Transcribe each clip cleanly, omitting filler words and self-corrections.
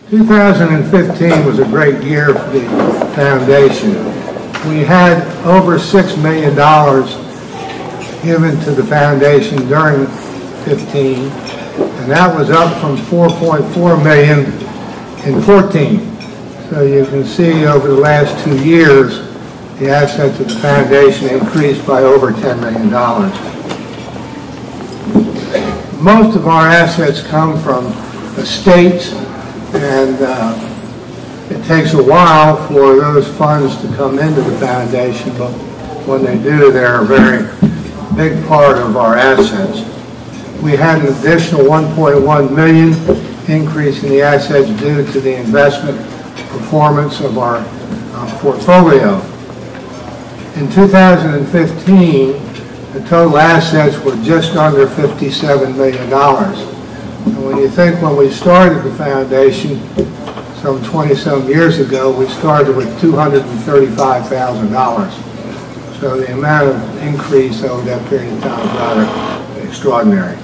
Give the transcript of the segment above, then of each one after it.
2015 was a great year for the foundation. We had over $6 million given to the foundation during 15, and that was up from $4.4 million in 14. So you can see over the last 2 years, the assets of the foundation increased by over $10 million. Most of our assets come from estates, and it takes a while for those funds to come into the foundation, but when they do, they're a very big part of our assets. We had an additional $1.1 million increase in the assets due to the investment performance of our portfolio. In 2015, the total assets were just under $57 million. And when you think when we started the foundation, some 20-some years ago, we started with $235,000. So the amount of increase over that period of time is rather extraordinary.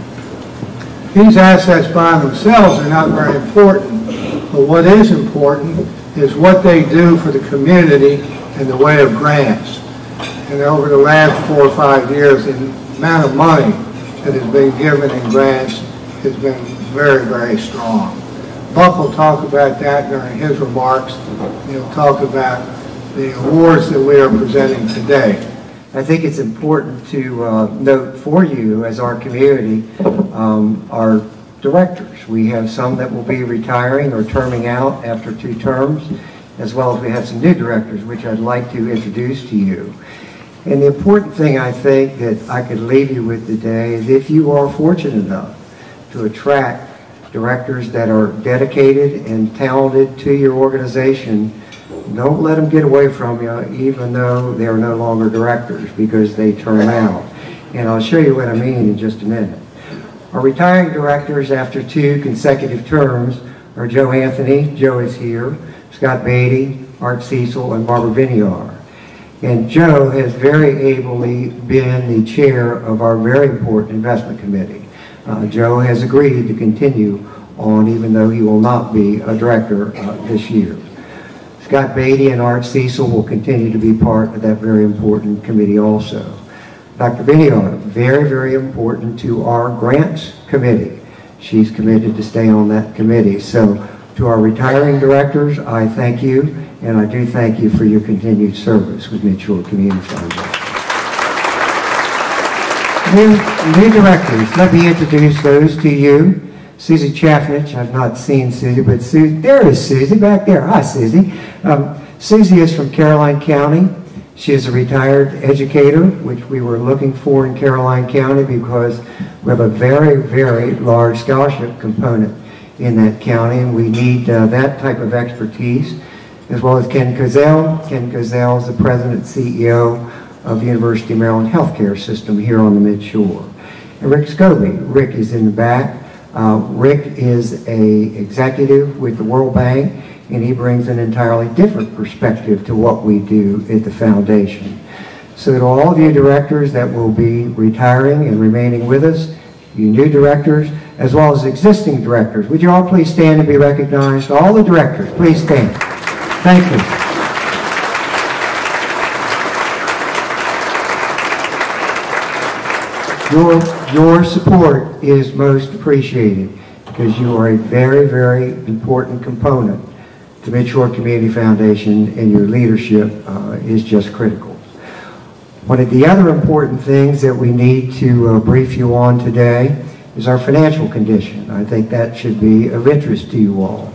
These assets by themselves are not very important, but what is important is what they do for the community in the way of grants. And over the last 4 or 5 years, the amount of money that has been given in grants has been very, very strong. Buck will talk about that during his remarks. He'll talk about the awards that we are presenting today. I think it's important to note for you as our community, our directors. We have some that will be retiring or terming out after 2 terms, as well as we have some new directors, which I'd like to introduce to you. And the important thing I think that I could leave you with today is if you are fortunate enough to attract directors that are dedicated and talented to your organization, don't let them get away from you even though they are no longer directors because they term out. And I'll show you what I mean in just a minute. Our retiring directors after 2 consecutive terms are Joe Anthony, Joe is here, Scott Beatty, Art Cecil, and Barbara Vineyard. And Joe has very ably been the chair of our very important investment committee. Joe has agreed to continue on even though he will not be a director this year. Scott Beatty and Art Cecil will continue to be part of that very important committee also. Dr. Vineyard, very, very important to our grants committee. She's committed to stay on that committee. So to our retiring directors, I thank you, and I do thank you for your continued service with Mid-Shore Community Foundation. New directors, let me introduce those to you. Susie Chafnich, I've not seen Susie, but there is Susie back there. Hi, Susie. Susie is from Caroline County. She is a retired educator, which we were looking for in Caroline County because we have a very, very large scholarship component in that county, and we need that type of expertise, as well as Ken Cozell. Ken Cozell is the president and CEO of the University of Maryland Healthcare System here on the Mid-Shore. And Rick Scobie. Rick is in the back. Rick is an executive with the World Bank, and he brings an entirely different perspective to what we do at the foundation. So to all of you directors that will be retiring and remaining with us, you new directors, as well as existing directors, would you all please stand and be recognized? All the directors, please stand. Thank you. Your support is most appreciated because you are a very, very important component to Mid-Shore Community Foundation, and your leadership is just critical. One of the other important things that we need to brief you on today is our financial condition. I think that should be of interest to you all.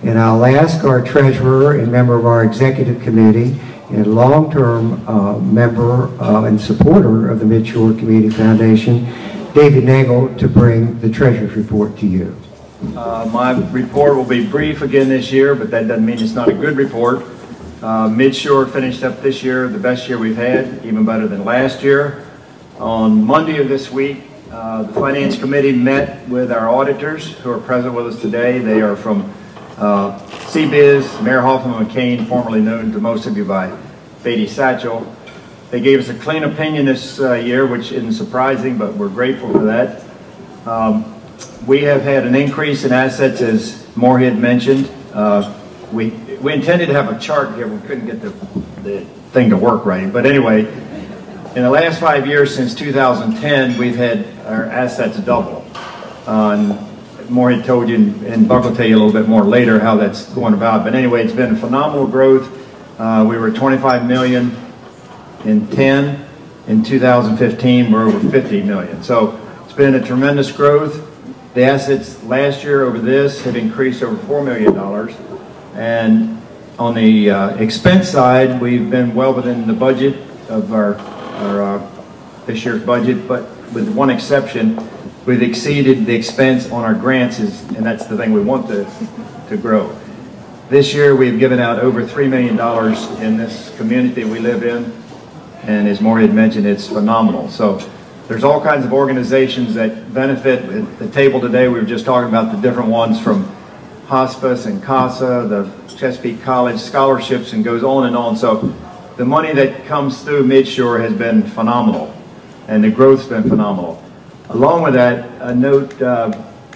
And I'll ask our treasurer and member of our executive committee and long-term member and supporter of the Mid-Shore Community Foundation, David Nagel, to bring the treasurer's report to you. My report will be brief again this year, but that doesn't mean it's not a good report. Mid-Shore finished up this year the best year we've had, even better than last year. On Monday of this week, the Finance Committee met with our auditors who are present with us today. They are from CBiz, Mayor Hoffman McCain, formerly known to most of you by Beatty Satchel. They gave us a clean opinion this year, which isn't surprising, but we're grateful for that. We have had an increase in assets, as Moorhead mentioned, We intended to have a chart here. We couldn't get the thing to work right. But anyway, in the last 5 years since 2010, we've had our assets double. Maureen told you, and Buck will tell you a little bit more later how that's going about. But anyway, it's been phenomenal growth. We were 25 million in 10. In 2015, we're over 50 million. So it's been a tremendous growth. The assets last year over this have increased over $4 million. And on the expense side, we've been well within the budget of our this year's budget, but with one exception, we've exceeded the expense on our grants, and that's the thing we want to grow. This year, we've given out over $3 million in this community we live in, and as Maury had mentioned, it's phenomenal. So there's all kinds of organizations that benefit. At the table today, we were just talking about the different ones from hospice and CASA, the Chesapeake College scholarships, and goes on and on. So the money that comes through Midshore has been phenomenal, and the growth's been phenomenal. Along with that, a note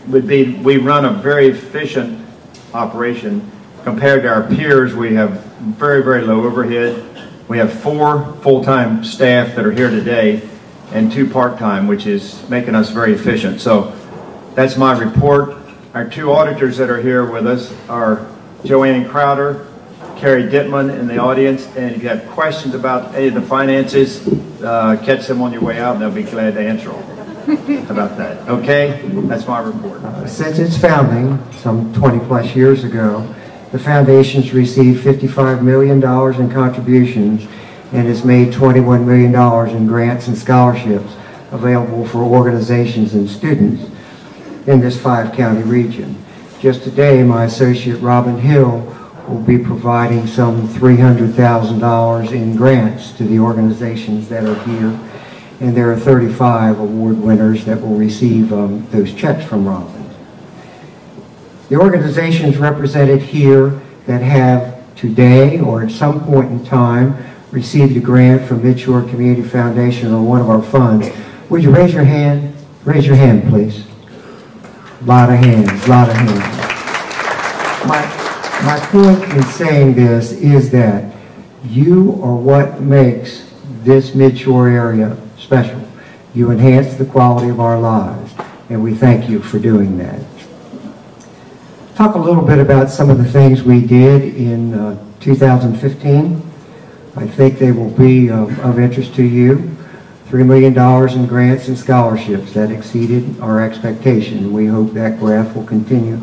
would be we run a very efficient operation. Compared to our peers, we have very, very low overhead. We have 4 full-time staff that are here today and 2 part-time, which is making us very efficient. So that's my report. Our 2 auditors that are here with us are Joanne Crowder, Carrie Dittman in the audience, and if you have questions about any of the finances, catch them on your way out and they'll be glad to answer them. How about that? Okay? That's my report. Since its founding, some 20 plus years ago, the foundation's received $55 million in contributions and has made $21 million in grants and scholarships available for organizations and students in this 5-county region. Just today, my associate Robin Hill will be providing some $300,000 in grants to the organizations that are here, and there are 35 award winners that will receive those checks from Robin. The organizations represented here that have today or at some point in time received a grant from Midshore Community Foundation or one of our funds, would you raise your hand? Raise your hand, please. A lot of hands, a lot of hands. My point in saying this is that you are what makes this Midshore area special. You enhance the quality of our lives, and we thank you for doing that. Talk a little bit about some of the things we did in 2015. I think they will be of interest to you. $3 million in grants and scholarships that exceeded our expectation. We hope that graph will continue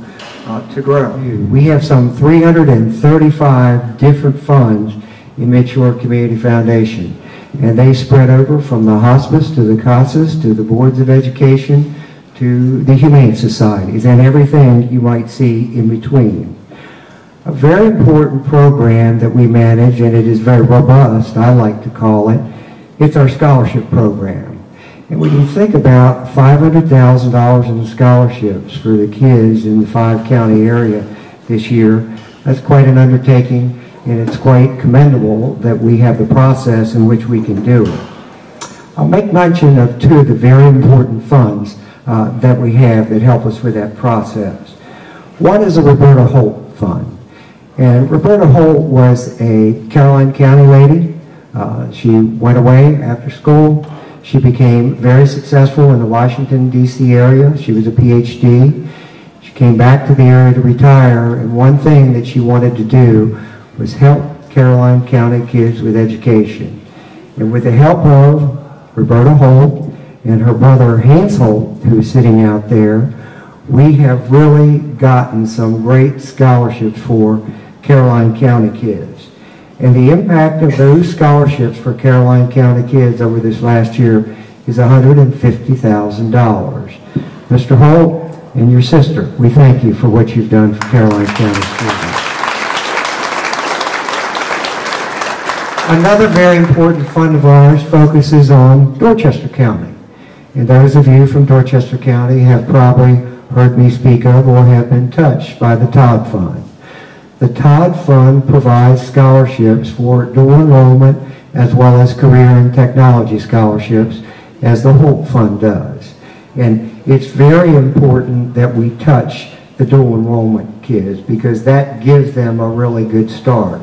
to grow. We have some 335 different funds in Midshore Community Foundation, and they spread over from the hospice to the CASAs to the boards of education to the Humane Societies and everything you might see in between. A very important program that we manage, and it is very robust, I like to call it, it's our scholarship program. And when you think about $500,000 in scholarships for the kids in the 5-county area this year, that's quite an undertaking, and it's quite commendable that we have the process in which we can do it. I'll make mention of 2 of the very important funds that we have that help us with that process. One is the Roberta Holt Fund. And Roberta Holt was a Caroline County lady. She went away after school. She became very successful in the Washington, D.C. area. She was a PhD. She came back to the area to retire, and one thing that she wanted to do was help Caroline County kids with education. And with the help of Roberta Holt and her brother Hans Holt, who's sitting out there, we have really gotten some great scholarships for Caroline County kids. And the impact of those scholarships for Caroline County kids over this last year is $150,000. Mr. Holt and your sister, we thank you for what you've done for Caroline County students. Another very important fund of ours focuses on Dorchester County. And those of you from Dorchester County have probably heard me speak of or have been touched by the Todd Fund. The Todd Fund provides scholarships for dual enrollment as well as career and technology scholarships, as the Holt Fund does. And it's very important that we touch the dual enrollment kids, because that gives them a really good start.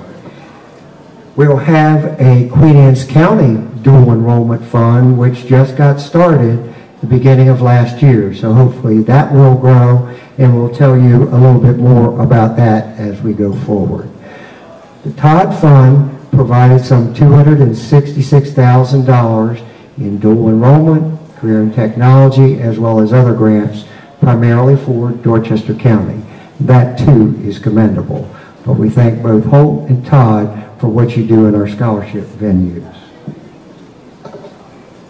We'll have a Queen Anne's County dual enrollment fund, which just got started the beginning of last year. So hopefully that will grow, and we'll tell you a little bit more about that as we go forward. The Todd Fund provided some $266,000 in dual enrollment, career and technology, as well as other grants, primarily for Dorchester County. That too is commendable. But we thank both Holt and Todd for what you do in our scholarship venues.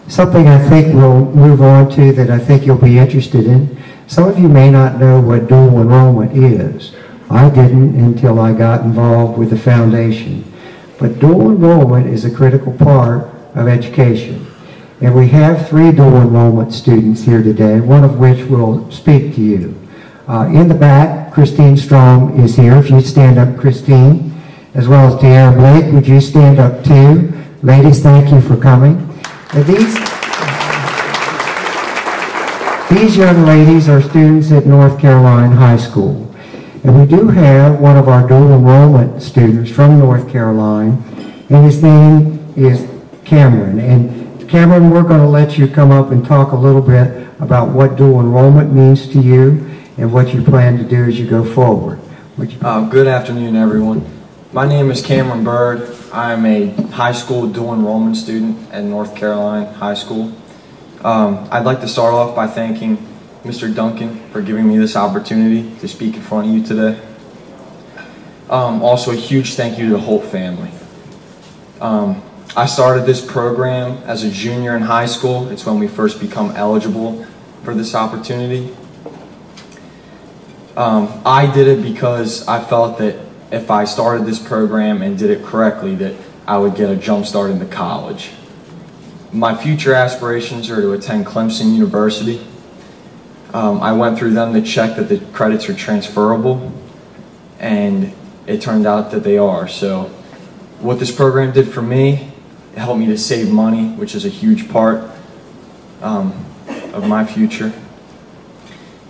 Something I think we'll move on to that I think you'll be interested in. Some of you may not know what dual enrollment is. I didn't until I got involved with the foundation. But dual enrollment is a critical part of education. And we have 3 dual enrollment students here today, one of which will speak to you. In the back, Christine Strom is here. If you'd stand up, Christine, as well as Deanna Blake, would you stand up too? Ladies, thank you for coming. And these young ladies are students at North Carolina High School. And we do have one of our dual enrollment students from North Carolina, and his name is Cameron. And Cameron, we're going to let you come up and talk a little bit about what dual enrollment means to you and what you plan to do as you go forward. Good afternoon, everyone. My name is Cameron Bird. I am a high school dual enrollment student at North Carolina High School. I'd like to start off by thanking Mr. Duncan for giving me this opportunity to speak in front of you today. Also a huge thank you to the Holt family. I started this program as a junior in high school. It's when we first become eligible for this opportunity. I did it because I felt that if I started this program and did it correctly, that I would get a jump start into college. My future aspirations are to attend Clemson University. I went through them to check that the credits are transferable, and it turned out that they are. So what this program did for me, it helped me to save money, which is a huge part of my future.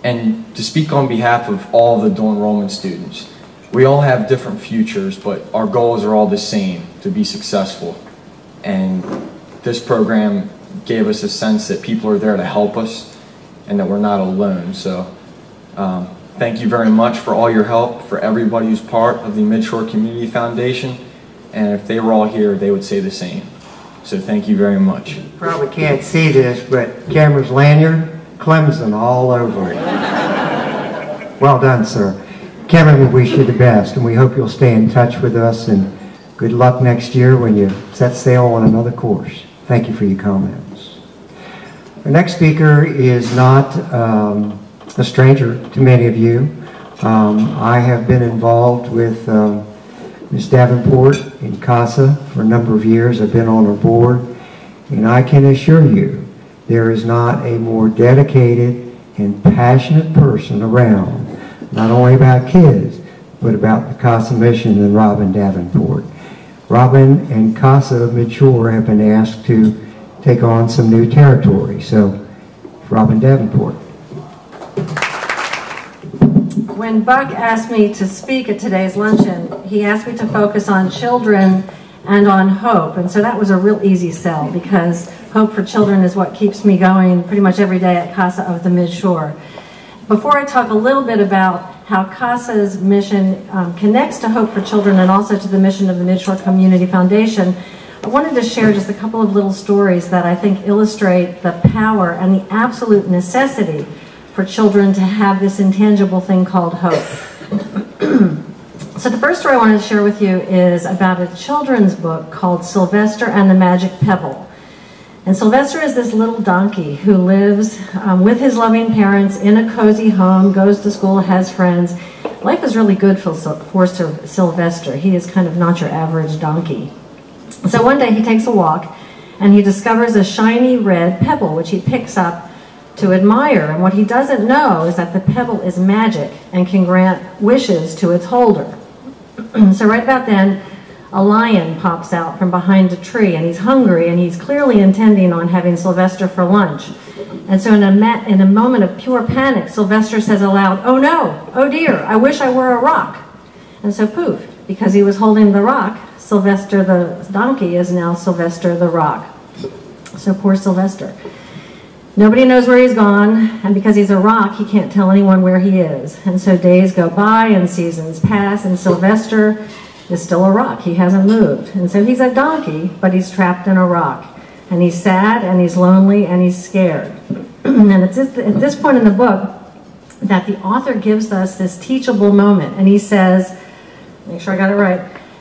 And to speak on behalf of all the dual enrollment students, we all have different futures, but our goals are all the same, to be successful. And this program gave us a sense that people are there to help us and that we're not alone. So thank you very much for all your help, for everybody who's part of the Midshore Community Foundation. And if they were all here, they would say the same. So thank you very much. You probably can't see this, but Cameron's lanyard, Clemson all over it. Well done, sir. Cameron, we wish you the best, and we hope you'll stay in touch with us, and good luck next year when you set sail on another course. Thank you for your comments. Our next speaker is not a stranger to many of you. I have been involved with Ms. Davenport in CASA for a number of years. I've been on her board, and I can assure you there is not a more dedicated and passionate person around, not only about kids, but about the CASA mission than Robin Davenport. Robin and CASA Midshore have been asked to take on some new territory. So, Robin Davenport. When Buck asked me to speak at today's luncheon, he asked me to focus on children and on hope. And so that was a real easy sell, because hope for children is what keeps me going pretty much every day at CASA of the Midshore. Before I talk a little bit about how CASA's mission connects to Hope for Children and also to the mission of the Midshore Community Foundation, I wanted to share just a couple of little stories that I think illustrate the power and the absolute necessity for children to have this intangible thing called hope. So the first story I wanted to share with you is about a children's book called Sylvester and the Magic Pebble. And Sylvester is this little donkey who lives with his loving parents in a cozy home, goes to school, has friends. Life is really good for Sylvester. He is kind of not your average donkey. So one day he takes a walk and he discovers a shiny red pebble, which he picks up to admire. And what he doesn't know is that the pebble is magic and can grant wishes to its holder. So right about then, a lion pops out from behind a tree, and he's hungry, and he's clearly intending on having Sylvester for lunch. And so in a moment of pure panic, Sylvester says aloud, "Oh no, oh dear, I wish I were a rock." And so poof, because he was holding the rock, Sylvester the donkey is now Sylvester the rock. So poor Sylvester. Nobody knows where he's gone, and because he's a rock, he can't tell anyone where he is. And so days go by and seasons pass, and Sylvester is still a rock. He hasn't moved. And so he's a donkey, but he's trapped in a rock. And he's sad, and he's lonely, and he's scared. And it's at this point in the book that the author gives us this teachable moment, and he says, make sure I got it right,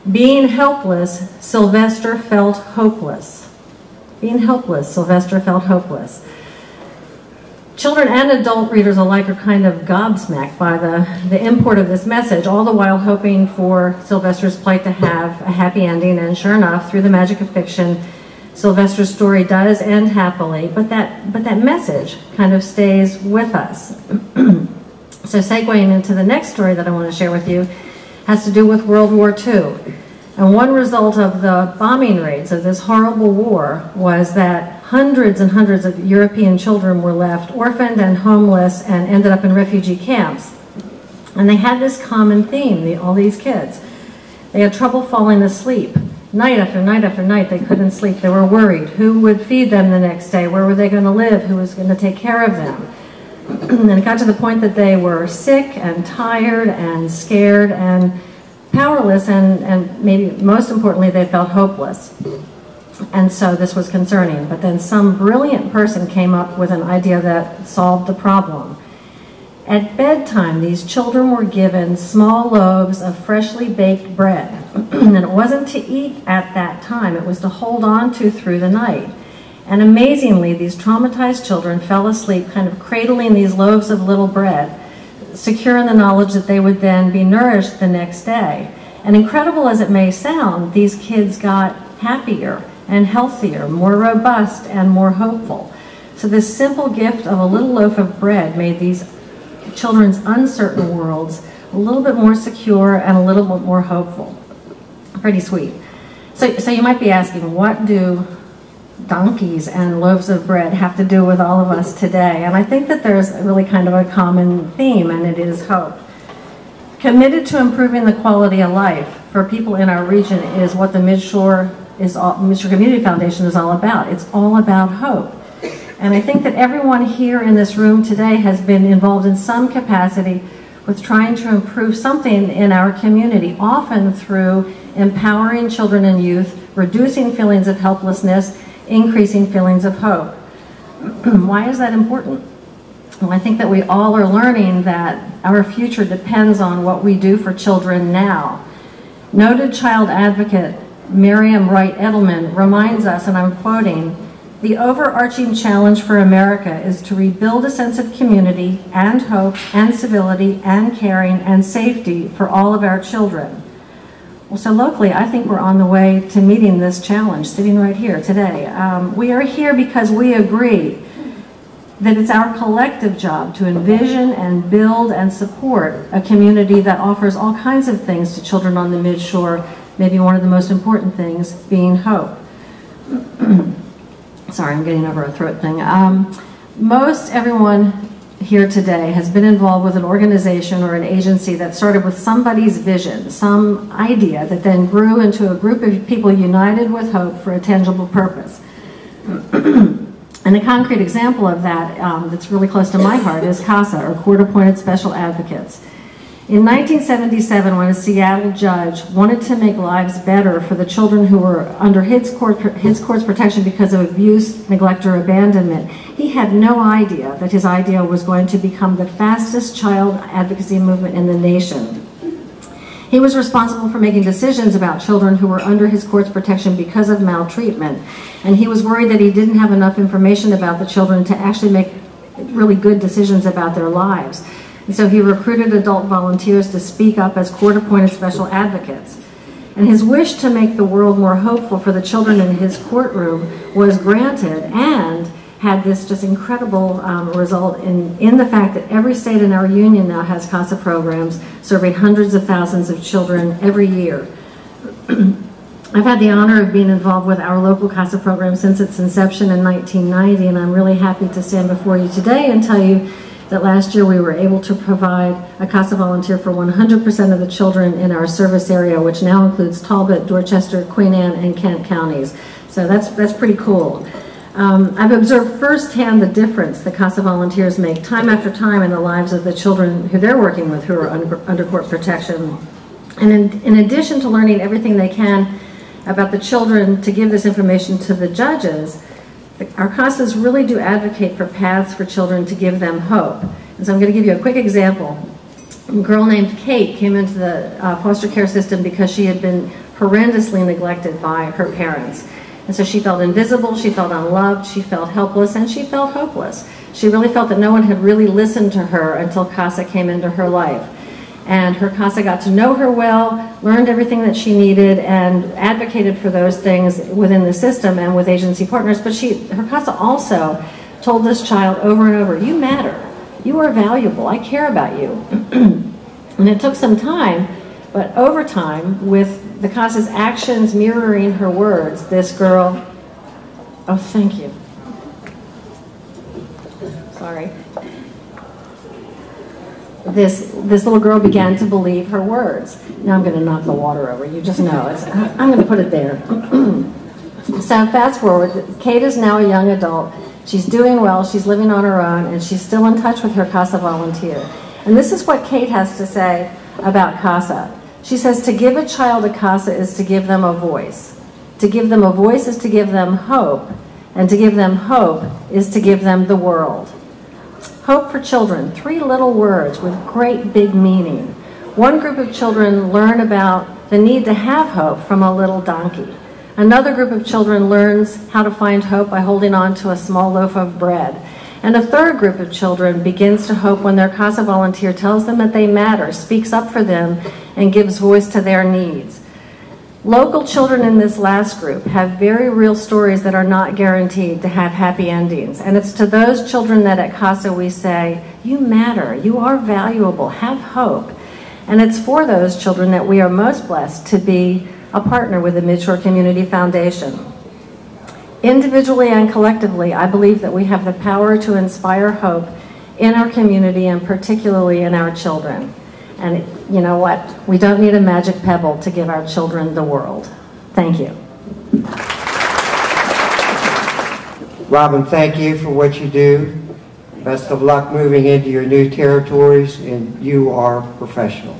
being helpless, Sylvester felt hopeless. Being helpless, Sylvester felt hopeless. Children and adult readers alike are kind of gobsmacked by the import of this message, all the while hoping for Sylvester's plight to have a happy ending, and sure enough, through the magic of fiction, Sylvester's story does end happily, but that message kind of stays with us. So segueing into the next story that I want to share with you has to do with World War II. And one result of the bombing raids of this horrible war was that hundreds and hundreds of European children were left orphaned and homeless and ended up in refugee camps. And they had this common theme, all these kids. They had trouble falling asleep. Night after night after night, they couldn't sleep. They were worried. Who would feed them the next day? Where were they going to live? Who was going to take care of them? And it got to the point that they were sick and tired and scared and powerless, and maybe most importantly, they felt hopeless. And so this was concerning. But then some brilliant person came up with an idea that solved the problem. At bedtime, these children were given small loaves of freshly baked bread. And it wasn't to eat at that time, it was to hold on to through the night. And amazingly, these traumatized children fell asleep kind of cradling these loaves of little bread, secure in the knowledge that they would then be nourished the next day. And incredible as it may sound, these kids got happier and healthier, more robust and more hopeful. So this simple gift of a little loaf of bread made these children's uncertain worlds a little bit more secure and a little bit more hopeful. Pretty sweet. So you might be asking, what do donkeys and loaves of bread have to do with all of us today? And I think that there's really kind of a common theme, and it is hope. Committed to improving the quality of life for people in our region is what the Midshore Community Foundation is all about. It's all about hope. And I think that everyone here in this room today has been involved in some capacity with trying to improve something in our community, often through empowering children and youth, reducing feelings of helplessness, increasing feelings of hope. Why is that important? Well, I think that we all are learning that our future depends on what we do for children now. Noted child advocate Miriam Wright Edelman reminds us, and I'm quoting, "The overarching challenge for America is to rebuild a sense of community and hope and civility and caring and safety for all of our children." Well, so locally, I think we're on the way to meeting this challenge, sitting right here today. We are here because we agree that it's our collective job to envision and build and support a community that offers all kinds of things to children on the Midshore, maybe one of the most important things being hope. Sorry, I'm getting over a throat thing. Most everyone here today has been involved with an organization or an agency that started with somebody's vision, some idea that then grew into a group of people united with hope for a tangible purpose. And a concrete example of that that's really close to my heart is CASA, or Court-Appointed Special Advocates. In 1977, when a Seattle judge wanted to make lives better for the children who were under his court's protection because of abuse, neglect, or abandonment, he had no idea that his idea was going to become the fastest child advocacy movement in the nation. He was responsible for making decisions about children who were under his court's protection because of maltreatment, and he was worried that he didn't have enough information about the children to actually make really good decisions about their lives. And so he recruited adult volunteers to speak up as court-appointed special advocates. And his wish to make the world more hopeful for the children in his courtroom was granted, and had this just incredible result in the fact that every state in our union now has CASA programs serving hundreds of thousands of children every year. I've had the honor of being involved with our local CASA program since its inception in 1990, and I'm really happy to stand before you today and tell you that last year we were able to provide a CASA volunteer for 100% of the children in our service area, which now includes Talbot, Dorchester, Queen Anne, and Kent counties. So that's pretty cool. I've observed firsthand the difference the CASA volunteers make time after time in the lives of the children who they're working with who are under court protection. And in addition to learning everything they can about the children to give this information to the judges, our CASAs really do advocate for paths for children to give them hope. And so I'm going to give you a quick example. A girl named Kate came into the foster care system because she had been horrendously neglected by her parents. And so she felt invisible, she felt unloved, she felt helpless, and she felt hopeless. She really felt that no one had really listened to her until CASA came into her life. And her CASA got to know her well, learned everything that she needed, and advocated for those things within the system and with agency partners. But her CASA also told this child over and over, you matter, you are valuable, I care about you. And it took some time, but over time, with the CASA's actions mirroring her words, this girl, oh, thank you. Sorry. This little girl began to believe her words. Now I'm going to knock the water over. You just know it. I'm going to put it there. So fast forward, Kate is now a young adult. She's doing well. She's living on her own, and she's still in touch with her CASA volunteer. And this is what Kate has to say about CASA. She says, to give a child a CASA is to give them a voice. To give them a voice is to give them hope. And to give them hope is to give them the world. Hope for children, 3 little words with great big meaning. One group of children learn about the need to have hope from a little donkey. Another group of children learns how to find hope by holding on to a small loaf of bread. And a third group of children begins to hope when their CASA volunteer tells them that they matter, speaks up for them, and gives voice to their needs. Local children in this last group have very real stories that are not guaranteed to have happy endings. And it's to those children that at CASA we say, you matter, you are valuable, have hope. And it's for those children that we are most blessed to be a partner with the Midshore Community Foundation. Individually and collectively, I believe that we have the power to inspire hope in our community and particularly in our children. And you know what? We don't need a magic pebble to give our children the world. Thank you. Robin, thank you for what you do. Best of luck moving into your new territories, and you are professional.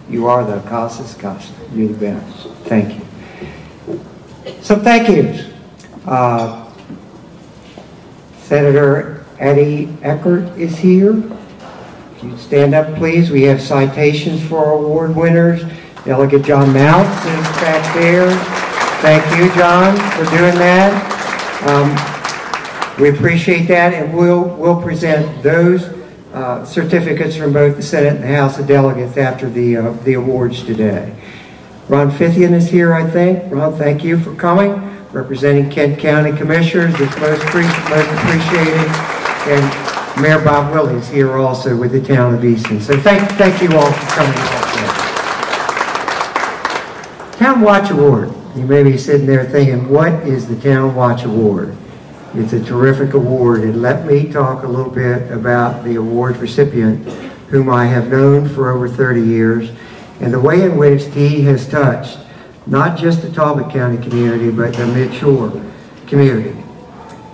You are the CASA's CASA. You're the best. Thank you. Some thank yous. Senator Eddie Eckert is here. If you'd stand up, please. We have citations for our award winners. Delegate John Mounts is back there. Thank you, John, for doing that. We appreciate that, and we'll present those certificates from both the Senate and the House of Delegates after the awards today. Ron Fithian is here, I think. Ron, thank you for coming, representing Kent County Commissioners. It's most appreciated. And Mayor Bob Willey is here also with the town of Easton. So thank you all for coming today. Town Watch Award. You may be sitting there thinking, what is the Town Watch Award? It's a terrific award, and let me talk a little bit about the award recipient, whom I have known for over 30 years, and the way in which he has touched not just the Talbot County community, but the Midshore community.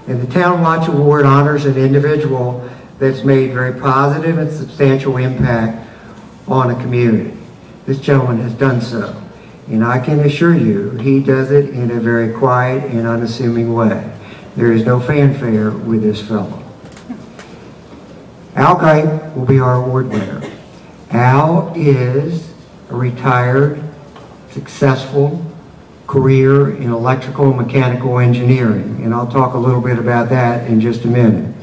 And the Town Watch Award honors an individual that's made very positive and substantial impact on a community. This gentleman has done so, and I can assure you he does it in a very quiet and unassuming way. There is no fanfare with this fellow. Al Kite will be our award winner. Al is a retired, successful career in electrical and mechanical engineering, and I'll talk a little bit about that in just a minute.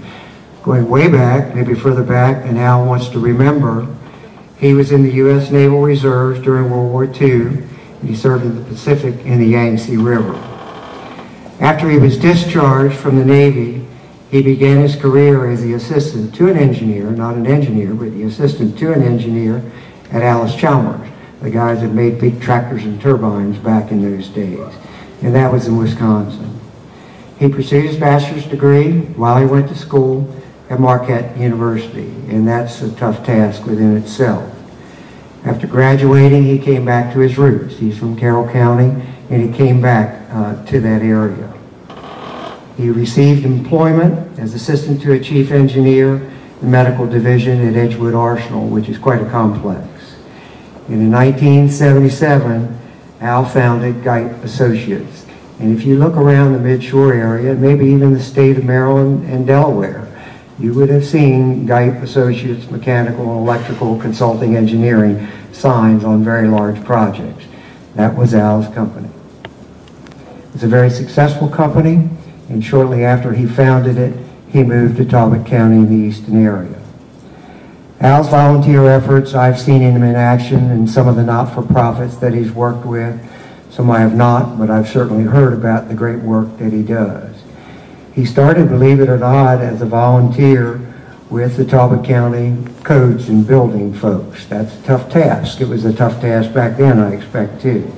Going way back, maybe further back than Al wants to remember, he was in the U.S. Naval Reserves during World War II, and he served in the Pacific in the Yangtze River. After he was discharged from the Navy, he began his career as the assistant to an engineer, not an engineer, but the assistant to an engineer at Alice Chalmers. the guys that made big tractors and turbines back in those days. And that was in Wisconsin. He pursued his bachelor's degree while he went to school at Marquette University, and that's a tough task within itself. After graduating, he came back to his roots. He's from Carroll County, and he came back to that area. He received employment as assistant to a chief engineer in the medical division at Edgewood Arsenal, which is quite a complex. And in 1977, Al founded Guype Associates. And if you look around the Mid-Shore area, maybe even the state of Maryland and Delaware, you would have seen Guype Associates Mechanical and Electrical Consulting Engineering signs on very large projects. That was Al's company. It was a very successful company, and shortly after he founded it, he moved to Talbot County in the eastern area. Al's volunteer efforts, I've seen him in action in some of the not-for-profits that he's worked with. Some I have not, but I've certainly heard about the great work that he does. He started, believe it or not, as a volunteer with the Talbot County codes and building folks. That's a tough task. It was a tough task back then, I expect, too.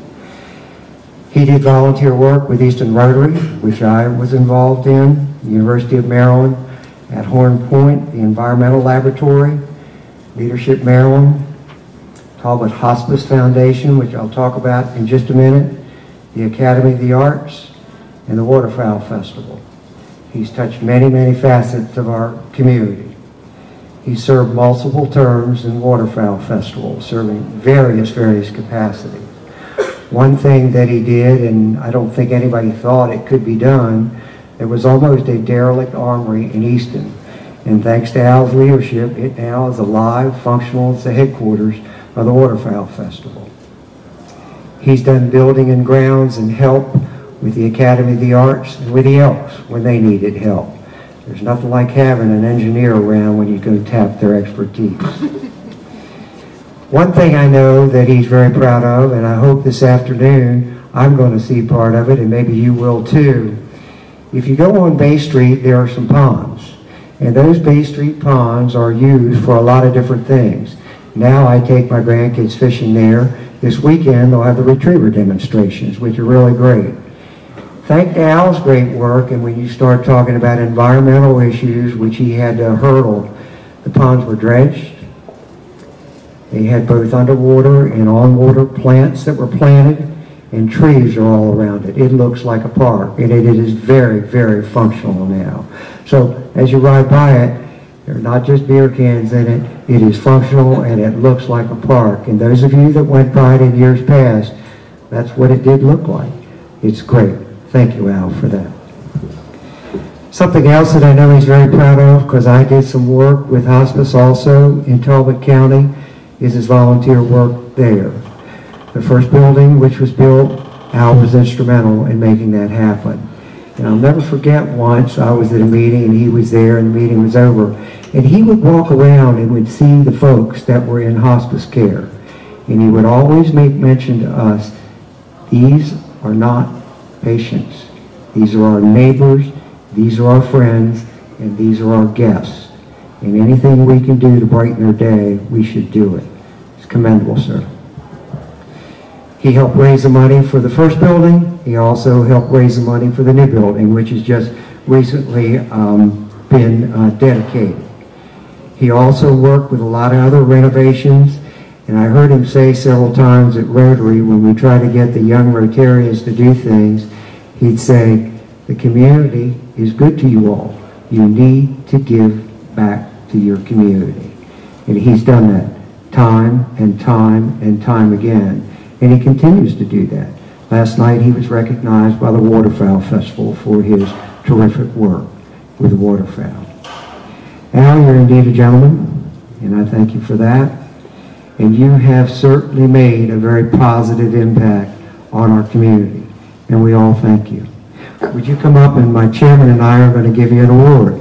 He did volunteer work with Eastern Rotary, which I was involved in, the University of Maryland, at Horn Point, the Environmental Laboratory, Leadership Maryland, Talbot Hospice Foundation, which I'll talk about in just a minute, the Academy of the Arts, and the Waterfowl Festival. He's touched many, many facets of our community. He served multiple terms in Waterfowl Festival, serving various capacities. One thing that he did, and I don't think anybody thought it could be done, there was almost a derelict armory in Easton. And thanks to Al's leadership, it now is alive, functional. It's the headquarters of the Waterfowl Festival. He's done building and grounds and help with the Academy of the Arts and with the Elks when they needed help. There's nothing like having an engineer around when you go tap their expertise. One thing I know that he's very proud of, and I hope this afternoon I'm going to see part of it, and maybe you will too. If you go on Bay Street, there are some ponds. And those Bay Street ponds are used for a lot of different things. Now I take my grandkids fishing there. This weekend they'll have the retriever demonstrations, which are really great. Thanks to Al's great work, and when you start talking about environmental issues, which he had to hurdle, the ponds were dredged. They had both underwater and on-water plants that were planted, and trees are all around it. It looks like a park, and it is very functional now. So as you ride by it, there are not just beer cans in it. It is functional, and it looks like a park. And those of you that went by it in years past, that's what it did look like. It's great. Thank you, Al, for that. Something else that I know he's very proud of, because I did some work with hospice also in Talbot County, is his volunteer work there. The first building which was built, Al was instrumental in making that happen. And I'll never forget once I was at a meeting and he was there and the meeting was over, and he would walk around and would see the folks that were in hospice care. And he would always make mention to us, these are not patients. These are our neighbors, these are our friends, and these are our guests. And anything we can do to brighten their day, we should do it. It's commendable, sir. He helped raise the money for the first building. He also helped raise the money for the new building, which has just recently been dedicated. He also worked with a lot of other renovations, and I heard him say several times at Rotary, when we try to get the young Rotarians to do things, he'd say, the community is good to you all. You need to give back to your community. And he's done that time and time and time again. And he continues to do that. Last night he was recognized by the Waterfowl Festival for his terrific work with the waterfowl. Al, you're indeed a gentleman, and I thank you for that. And you have certainly made a very positive impact on our community, and we all thank you. Would you come up, and my chairman and I are going to give you an award.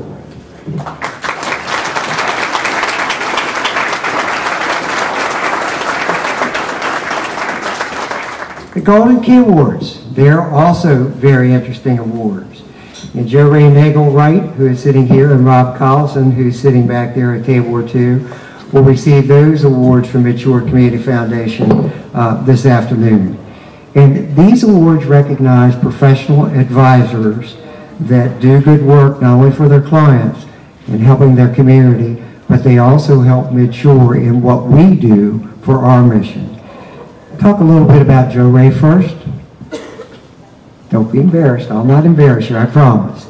The Golden Key Awards, they're also very interesting awards. And Joe Ray Nagel-Wright, who is sitting here, and Rob Collison, who's sitting back there at table 2, will receive those awards from Mid-Shore Community Foundation this afternoon. And these awards recognize professional advisors that do good work not only for their clients and helping their community, but they also help Mid-Shore in what we do for our mission. Talk a little bit about Joe Ray first. Don't be embarrassed. I'll not embarrass you, I promise.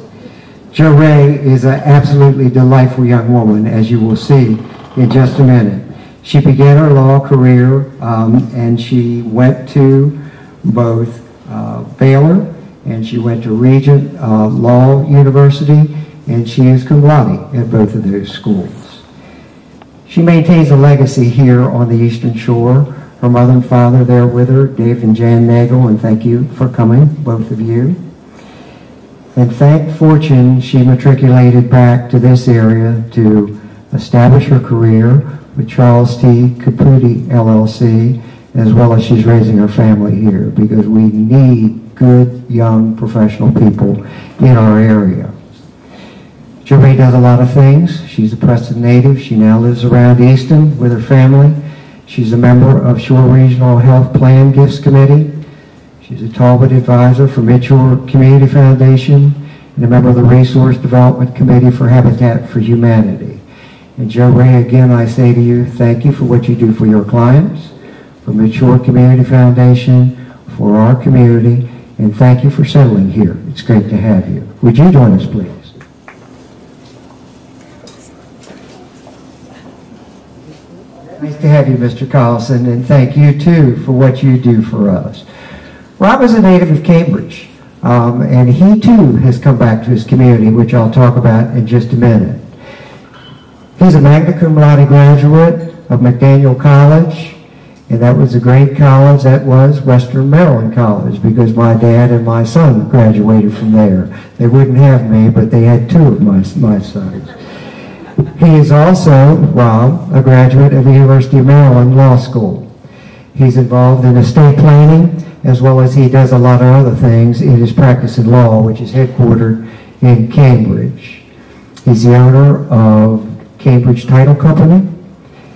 Jo Ray is an absolutely delightful young woman, as you will see in just a minute. She began her law career and she went to both Baylor and she went to Regent Law University, and she is cum laude at both of those schools. She maintains a legacy here on the Eastern Shore. Her mother and father there with her, Dave and Jan Nagel, and thank you for coming, both of you. And thank fortune, she matriculated back to this area to establish her career with Charles T. Caputi, LLC, as well as she's raising her family here, because we need good, young, professional people in our area. Jo Ray does a lot of things. She's a Preston native. She now lives around Easton with her family. She's a member of Shore Regional Health Plan Gifts Committee. She's a Talbot advisor for Mid-Shore Community Foundation and a member of the Resource Development Committee for Habitat for Humanity. And Jo Ray, again, I say to you, thank you for what you do for your clients, for Mid-Shore Community Foundation, for our community, and thank you for settling here. It's great to have you. Would you join us, please? Nice to have you, Mr. Collison, and thank you, too, for what you do for us. Rob is a native of Cambridge, and he, too, has come back to his community, which I'll talk about in just a minute. He's a magna cum laude graduate of McDaniel College, and that was a great college. That was Western Maryland College, because my dad and my son graduated from there. They wouldn't have me, but they had two of my sons. He is also, Rob, a graduate of the University of Maryland Law School. He's involved in estate planning, as well as he does a lot of other things in his practice in law, which is headquartered in Cambridge. He's the owner of Cambridge Title Company.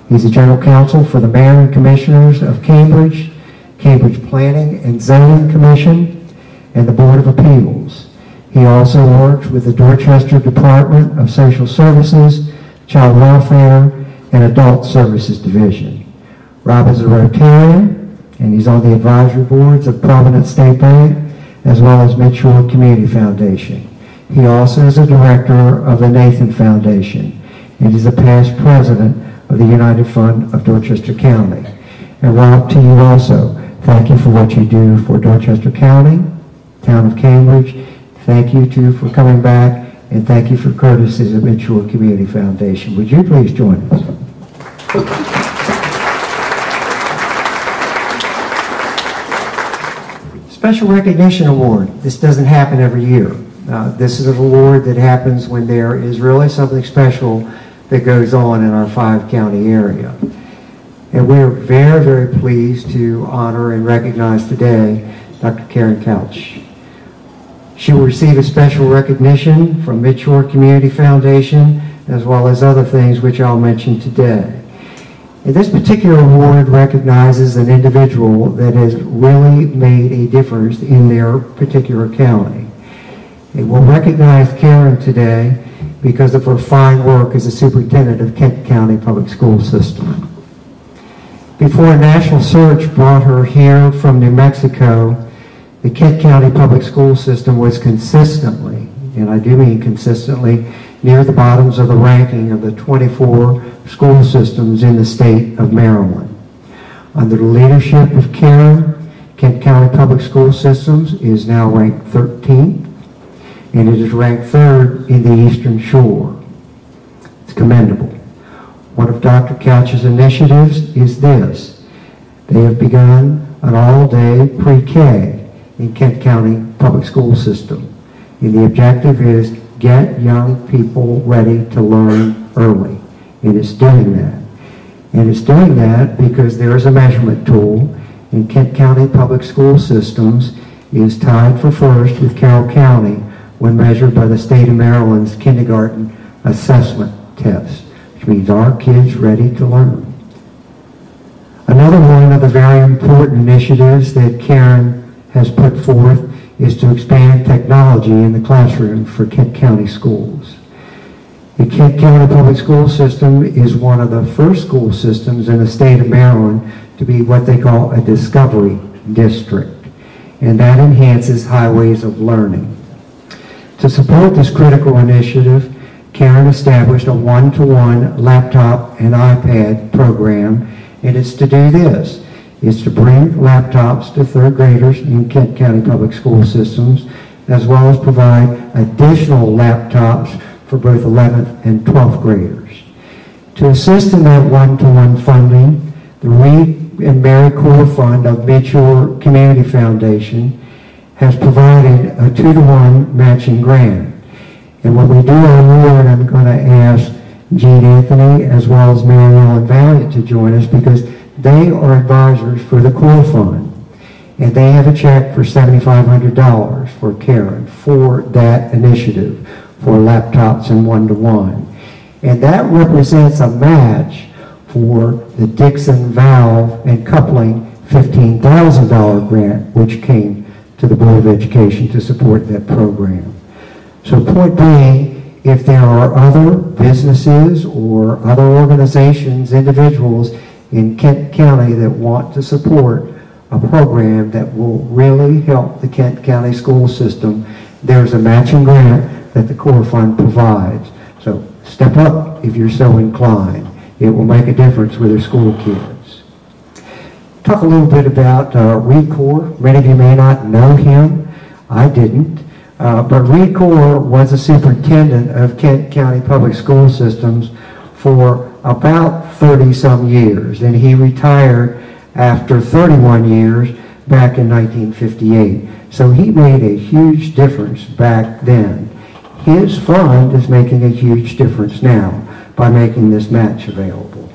He's the general counsel for the Mayor and Commissioners of Cambridge, Cambridge Planning and Zoning Commission, and the Board of Appeals. He also works with the Dorchester Department of Social Services, Child Welfare, and Adult Services Division. Rob is a Rotarian, and he's on the advisory boards of Providence State Bank, as well as Mid-Shore Community Foundation. He also is a director of the Nathan Foundation, and is a past president of the United Fund of Dorchester County. And Rob, to you also, thank you for what you do for Dorchester County, town of Cambridge. Thank you, too, for coming back, and thank you for courtesies of Mid-Shore Community Foundation. Would you please join us? Special Recognition Award. This doesn't happen every year. This is an award that happens when there is really something special that goes on in our 5-county area. And we're very, very pleased to honor and recognize today Dr. Karen Couch. She will receive a special recognition from Mid-Shore Community Foundation, as well as other things which I'll mention today. And this particular award recognizes an individual that has really made a difference in their particular county. It will recognize Karen today because of her fine work as a superintendent of Kent County Public School System. Before a national search brought her here from New Mexico, the Kent County Public School System was consistently, and I do mean consistently, near the bottoms of the ranking of the 24 school systems in the state of Maryland. Under the leadership of Karen, Kent County Public School Systems is now ranked 13th, and it is ranked 3rd in the Eastern Shore. It's commendable. One of Dr. Couch's initiatives is this. They have begun an all-day pre-K in Kent County Public School System. And the objective is get young people ready to learn early. And it's doing that. And it's doing that because there is a measurement tool, and Kent County Public School Systems is tied for first with Carroll County when measured by the state of Maryland's kindergarten assessment test, which means our kids ready to learn. Another one of the very important initiatives that Karen has put forth is to expand technology in the classroom for Kent County schools. The Kent County Public School System is one of the first school systems in the state of Maryland to be what they call a discovery district, and that enhances highways of learning. To support this critical initiative, Karen established a one-to-one laptop and iPad program, and it's to do this. It's to bring laptops to third graders in Kent County Public School Systems, as well as provide additional laptops for both 11th and 12th graders. To assist in that one-to-one funding, the Reed and Mary Core Fund of Midshore Community Foundation has provided a 2-to-1 matching grant. And when we do our award, I'm going to ask Gene Anthony as well as Mary Ellen Valiant to join us, because they are advisors for the Core Fund. And they have a check for $7,500 for Karen for that initiative for laptops and one-to-one. And that represents a match for the Dixon Valve and Coupling $15,000 grant, which came to the Board of Education to support that program. So point being, if there are other businesses or other organizations, individuals in Kent County that want to support a program that will really help the Kent County school system, there's a matching grant that the Core Fund provides. So step up if you're so inclined. It will make a difference with your school kids. Talk a little bit about Reed Core. Many of you may not know him. I didn't. But Reed Core was a superintendent of Kent County Public School Systems for about 30-some years, and he retired after 31 years back in 1958. So he made a huge difference back then. His fund is making a huge difference now by making this match available.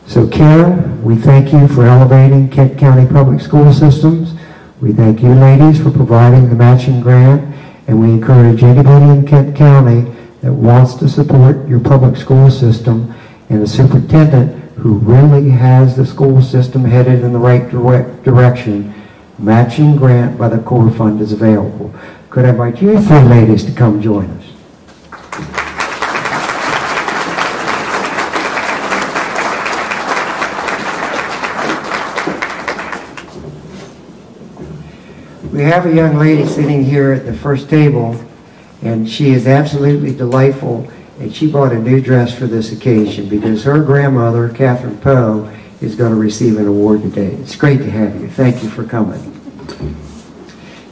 So Karen, we thank you for elevating Kent County Public School Systems. We thank you ladies for providing the matching grant, and we encourage anybody in Kent County that wants to support your public school system and a superintendent who really has the school system headed in the right direction. Matching grant by the Core Fund is available. Could I invite you three ladies to come join us? We have a young lady sitting here at the first table, and she is absolutely delightful, and she bought a new dress for this occasion because her grandmother, Catherine Poe, is going to receive an award today. It's great to have you. Thank you for coming.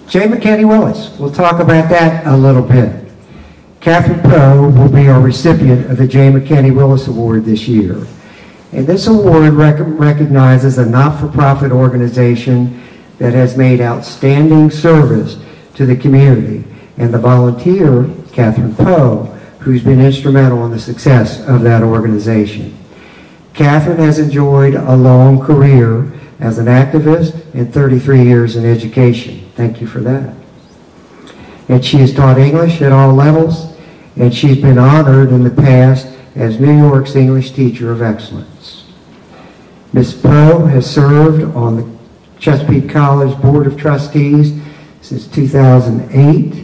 J. McKinney Willis, we'll talk about that a little bit. Catherine Poe will be our recipient of the J. McKinney Willis Award this year. And this award recognizes a not-for-profit organization that has made outstanding service to the community, and the volunteer, Catherine Poe, who's been instrumental in the success of that organization. Catherine has enjoyed a long career as an activist and 33 years in education. Thank you for that. And she has taught English at all levels, and she's been honored in the past as New York's English Teacher of Excellence. Ms. Poe has served on the Chesapeake College Board of Trustees since 2008,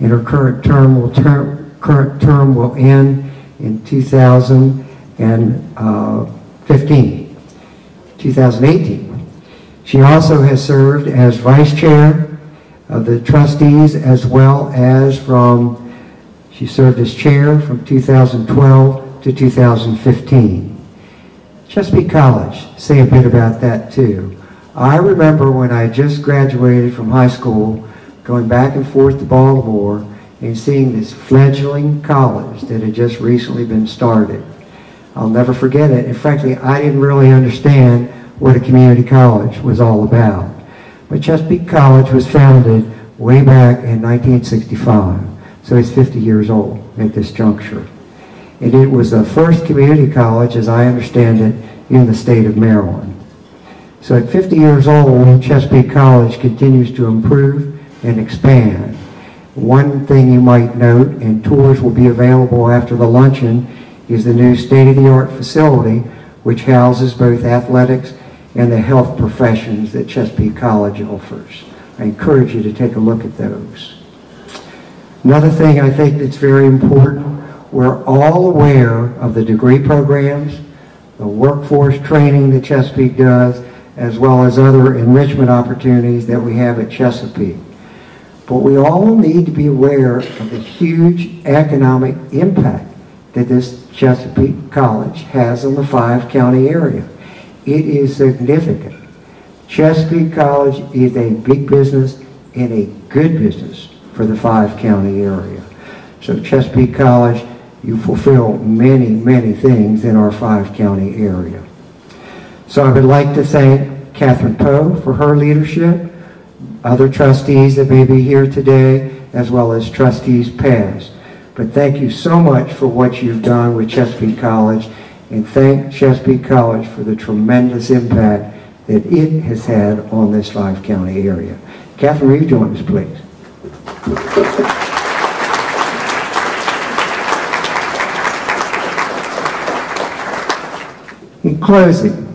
and her current term will end in 2018. She also has served as Vice Chair of the Trustees, as well as she served as Chair from 2012 to 2015. Chesapeake College, say a bit about that too. I remember when I just graduated from high school, going back and forth to Baltimore and seeing this fledgling college that had just recently been started. I'll never forget it, and frankly, I didn't really understand what a community college was all about. But Chesapeake College was founded way back in 1965, so it's 50 years old at this juncture. And it was the first community college, as I understand it, in the state of Maryland. So at 50 years old, Chesapeake College continues to improve and expand. One thing you might note, and tours will be available after the luncheon, is the new state-of-the-art facility which houses both athletics and the health professions that Chesapeake College offers. I encourage you to take a look at those. Another thing I think that's very important, we're all aware of the degree programs, the workforce training that Chesapeake does, as well as other enrichment opportunities that we have at Chesapeake. But we all need to be aware of the huge economic impact that this Chesapeake College has on the 5-county area. It is significant. Chesapeake College is a big business and a good business for the 5-county area. So Chesapeake College, you fulfill many, many things in our 5-county area. So I would like to thank Catherine Poe for her leadership, other trustees that may be here today, as well as trustees past. But thank you so much for what you've done with Chesapeake College, and thank Chesapeake College for the tremendous impact that it has had on this 5-county area. Catherine, will you join us, please? In closing,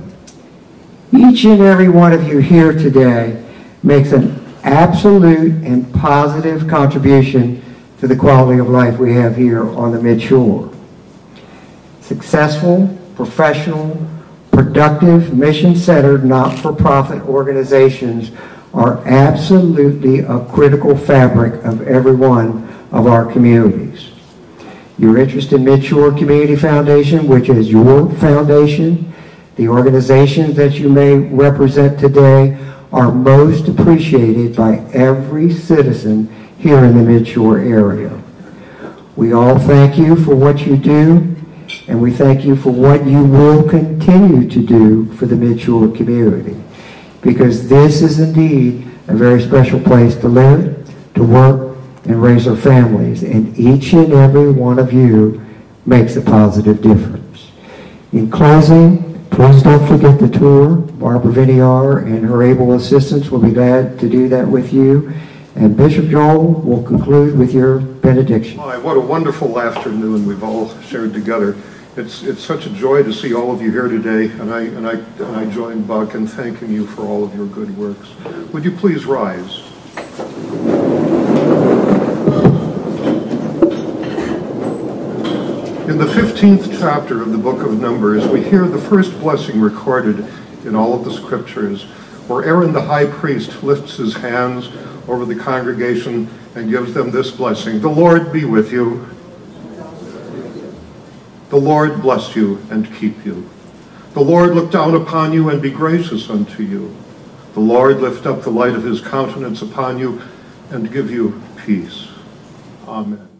each and every one of you here today makes an absolute and positive contribution to the quality of life we have here on the Mid-Shore. Successful, professional, productive, mission-centered, not-for-profit organizations are absolutely a critical fabric of every one of our communities. Your interest in Mid-Shore Community Foundation, which is your foundation, the organizations that you may represent today, are most appreciated by every citizen here in the Mid-Shore area. We all thank you for what you do, and we thank you for what you will continue to do for the Mid-Shore community, because this is indeed a very special place to live, to work, and raise our families, and each and every one of you makes a positive difference. In closing, please don't forget the tour. Barbara Viniar and her able assistants will be glad to do that with you. And Bishop Joel will conclude with your benediction. Hi, what a wonderful afternoon we've all shared together. It's such a joy to see all of you here today, and I join Buck in thanking you for all of your good works. Would you please rise? In the 15th chapter of the book of Numbers, we hear the first blessing recorded in all of the scriptures, where Aaron the high priest lifts his hands over the congregation and gives them this blessing. The Lord be with you. The Lord bless you and keep you. The Lord look down upon you and be gracious unto you. The Lord lift up the light of his countenance upon you and give you peace. Amen.